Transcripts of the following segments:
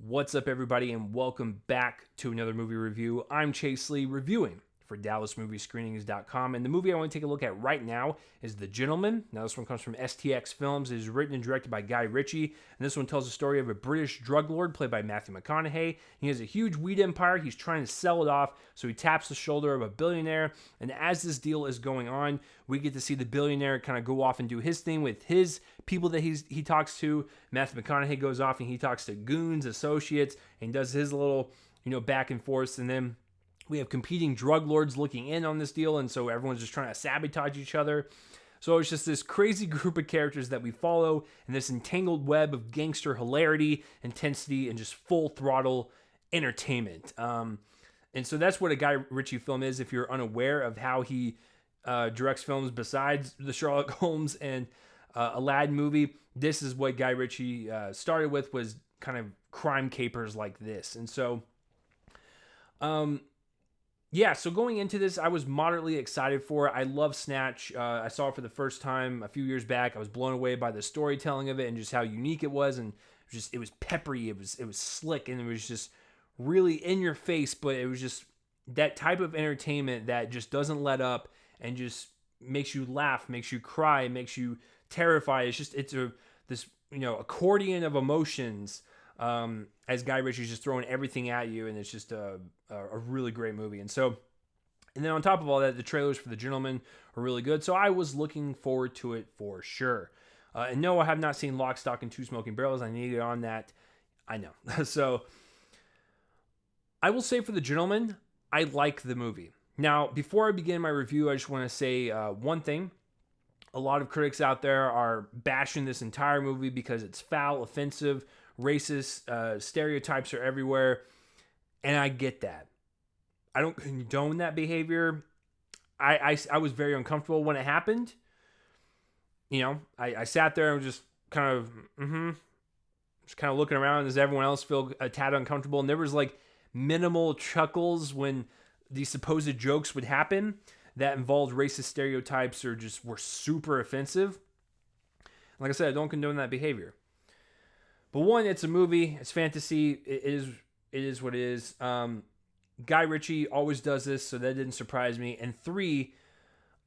What's up, everybody, and welcome back to another movie review. I'm Chase Lee, reviewing for DallasMovieScreenings.com, and the movie I want to take a look at right now is The Gentleman. Now, this one comes from STX Films. It is written and directed by Guy Ritchie, and this one tells the story of a British drug lord played by Matthew McConaughey. He has a huge weed empire. He's trying to sell it off, so he taps the shoulder of a billionaire, and as this deal is going on, we get to see the billionaire kind of go off and do his thing with his people that he talks to. Matthew McConaughey goes off and he talks to goons, associates, and does his little, back and forth, and then we have competing drug lords looking in on this deal, and so everyone's just trying to sabotage each other. So it's just this crazy group of characters that we follow in this entangled web of gangster hilarity, intensity, and just full throttle entertainment. And so that's what a Guy Ritchie film is. If you're unaware of how he directs films besides the Sherlock Holmes and Aladdin movie, this is what Guy Ritchie started with, was kind of crime capers like this. And so so going into this, I was moderately excited for it. I love Snatch. I saw it for the first time a few years back. I was blown away by the storytelling of it and just how unique it was, and it was peppery, it was slick, and it was just really in your face, but it was just that type of entertainment that just doesn't let up and just makes you laugh, makes you cry, makes you terrified. It's this accordion of emotions, as Guy Ritchie's just throwing everything at you, and it's just a really great movie. And then on top of all that, the trailers for The Gentleman are really good, so I was looking forward to it for sure. And no, I have not seen Lock, Stock, and Two Smoking Barrels. I need to get on that. I know. So I will say for The Gentleman, I like the movie. Now, before I begin my review, I just want to say one thing. A lot of critics out there are bashing this entire movie because it's foul, offensive, racist, stereotypes are everywhere, and I get that. I don't condone that behavior. I was very uncomfortable when it happened. I sat there and was just kind of, just kind of looking around. Does everyone else feel a tad uncomfortable? And there was like minimal chuckles when these supposed jokes would happen that involved racist stereotypes or just were super offensive. Like I said, I don't condone that behavior. But one, it's a movie, it's fantasy, it is what it is. Guy Ritchie always does this, so that didn't surprise me. And three,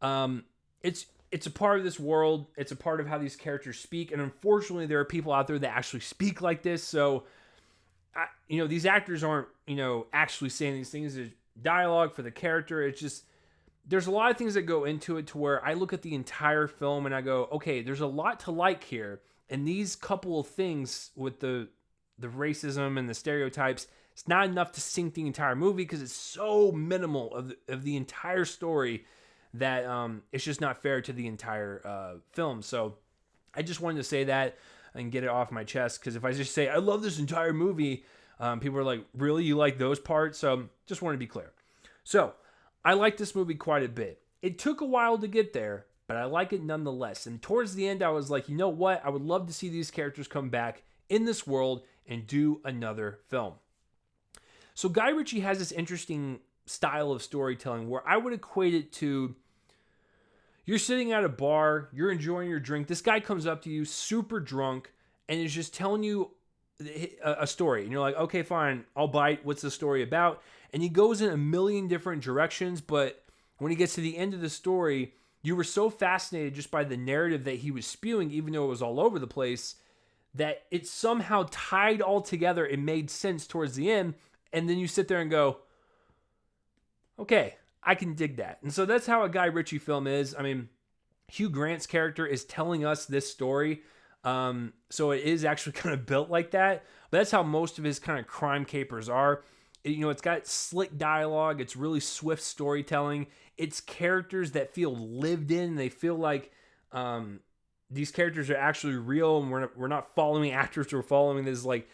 it's a part of this world, it's a part of how these characters speak, and unfortunately there are people out there that actually speak like this, so these actors aren't, actually saying these things. There's dialogue for the character. It's just, there's a lot of things that go into it to where I look at the entire film and I go, okay, there's a lot to like here. And these couple of things with the racism and the stereotypes, it's not enough to sink the entire movie because it's so minimal of the entire story that it's just not fair to the entire film. So I just wanted to say that and get it off my chest, because if I just say, I love this entire movie, people are like, really? You like those parts? So just want to be clear. So I like this movie quite a bit. It took a while to get there, but I like it nonetheless. And towards the end, I was like, you know what? I would love to see these characters come back in this world and do another film. So Guy Ritchie has this interesting style of storytelling where I would equate it to, you're sitting at a bar, you're enjoying your drink, this guy comes up to you super drunk and is just telling you a story. And you're like, okay, fine, I'll bite. What's the story about? And he goes in a million different directions, but when he gets to the end of the story, you were so fascinated just by the narrative that he was spewing, even though it was all over the place, that it somehow tied all together and made sense towards the end. And then you sit there and go, okay, I can dig that. And so that's how a Guy Ritchie film is. I mean, Hugh Grant's character is telling us this story. So it is actually kind of built like that. But that's how most of his kind of crime capers are. It's got slick dialogue. It's really swift storytelling. It's characters that feel lived in. They feel like these characters are actually real, and we're not following actors. We're following this like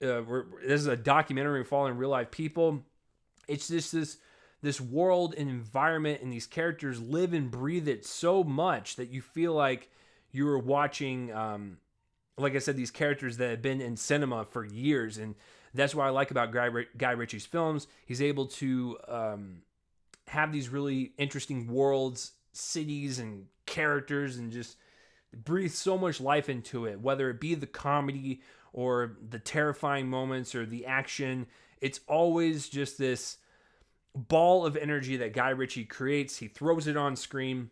this is a documentary following real life people. It's just this world and environment, and these characters live and breathe it so much that you feel like you were watching, like I said, these characters that have been in cinema for years. And that's what I like about Guy Ritchie's films. He's able to have these really interesting worlds, cities, and characters, and just breathe so much life into it, whether it be the comedy or the terrifying moments or the action. It's always just this ball of energy that Guy Ritchie creates. He throws it on screen,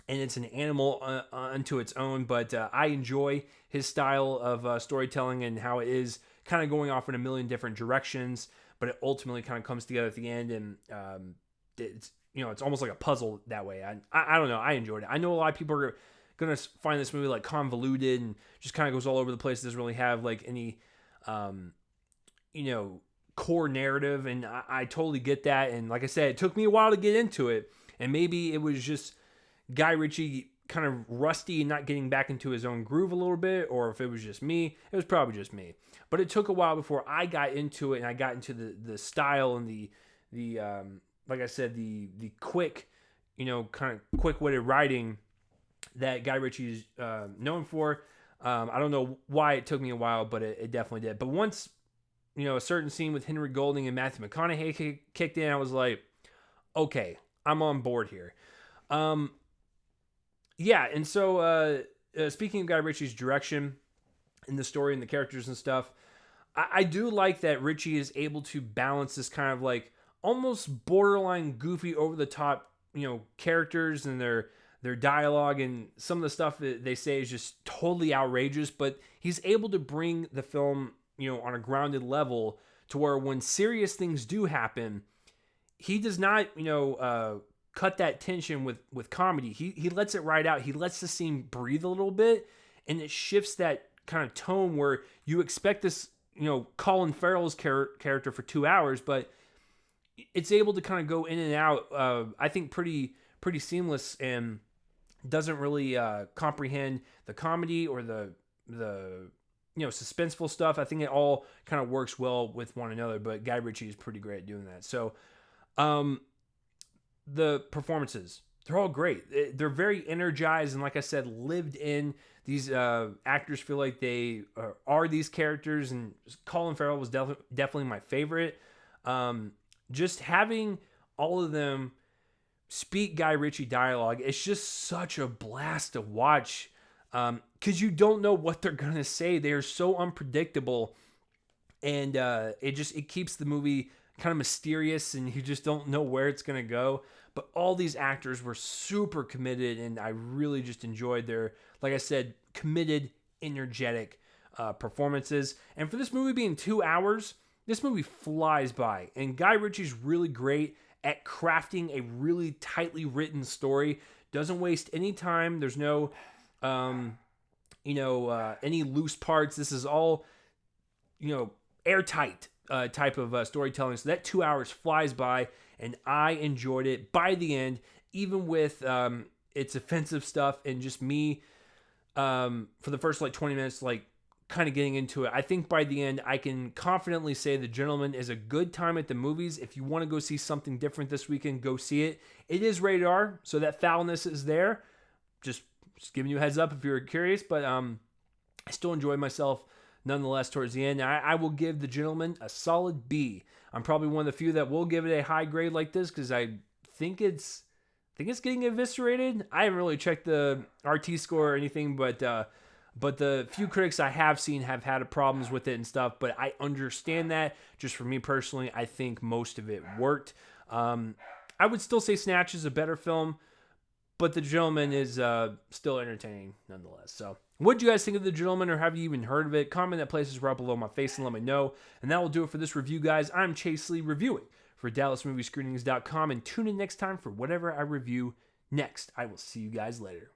and it's an animal unto its own. But I enjoy his style of storytelling and how it is kind of going off in a million different directions, but it ultimately kind of comes together at the end, and it's almost like a puzzle that way. I don't know. I enjoyed it. I know a lot of people are gonna find this movie like convoluted and just kind of goes all over the place. It doesn't really have like any core narrative, and I totally get that. And like I said, it took me a while to get into it, and maybe it was just Guy Ritchie kind of rusty and not getting back into his own groove a little bit, or if it was just me. It was probably just me. But it took a while before I got into it, and I got into the style and the like I said, the quick, kind of quick-witted writing that Guy Ritchie is known for. I don't know why it took me a while, but it definitely did. But once, a certain scene with Henry Golding and Matthew McConaughey kicked in, I was like, okay, I'm on board here. Yeah, and so speaking of Guy Ritchie's direction in the story and the characters and stuff, I do like that Ritchie is able to balance this kind of like almost borderline goofy, over the top, characters and their dialogue, and some of the stuff that they say is just totally outrageous, but he's able to bring the film, on a grounded level to where when serious things do happen, he does not, cut that tension with comedy. He lets it ride out. He lets the scene breathe a little bit, and it shifts that kind of tone where you expect this, Colin Farrell's character for 2 hours, but it's able to kind of go in and out, I think pretty seamless, and doesn't really comprehend the comedy or the suspenseful stuff. I think it all kind of works well with one another, but Guy Ritchie is pretty great at doing that. So the performances, they're all great. They're very energized, and like I said, lived in. These actors feel like they are these characters, and Colin Farrell was definitely my favorite. Just having all of them speak Guy Ritchie dialogue, it's just such a blast to watch, because you don't know what they're gonna say. They are so unpredictable, and it keeps the movie kind of mysterious, and you just don't know where it's gonna go. But all these actors were super committed, and I really just enjoyed their, like I said, committed, energetic performances. And for this movie being 2 hours, this movie flies by, and Guy Ritchie's really great at crafting a really tightly written story. Doesn't waste any time. There's no, any loose parts. This is all, airtight type of storytelling. So that 2 hours flies by, and I enjoyed it by the end, even with its offensive stuff and just me for the first 20 minutes, kind of getting into it. I think by the end, I can confidently say The Gentleman is a good time at the movies. If you want to go see something different this weekend, go see it. It is rated R, so that foulness is there. Just giving you a heads up if you're curious, but I still enjoyed myself nonetheless towards the end. I will give The Gentleman a solid B. I'm probably one of the few that will give it a high grade like this, because I think it's getting eviscerated. I haven't really checked the RT score or anything, but the few critics I have seen have had problems with it and stuff, but I understand that. Just for me personally, I think most of it worked. I would still say Snatch is a better film, but The Gentleman is still entertaining nonetheless. So what do you guys think of The Gentleman, or have you even heard of it? Comment that places right below my face and let me know. And that will do it for this review, guys. I'm Chase Lee reviewing for DallasMovieScreenings.com, and tune in next time for whatever I review next. I will see you guys later.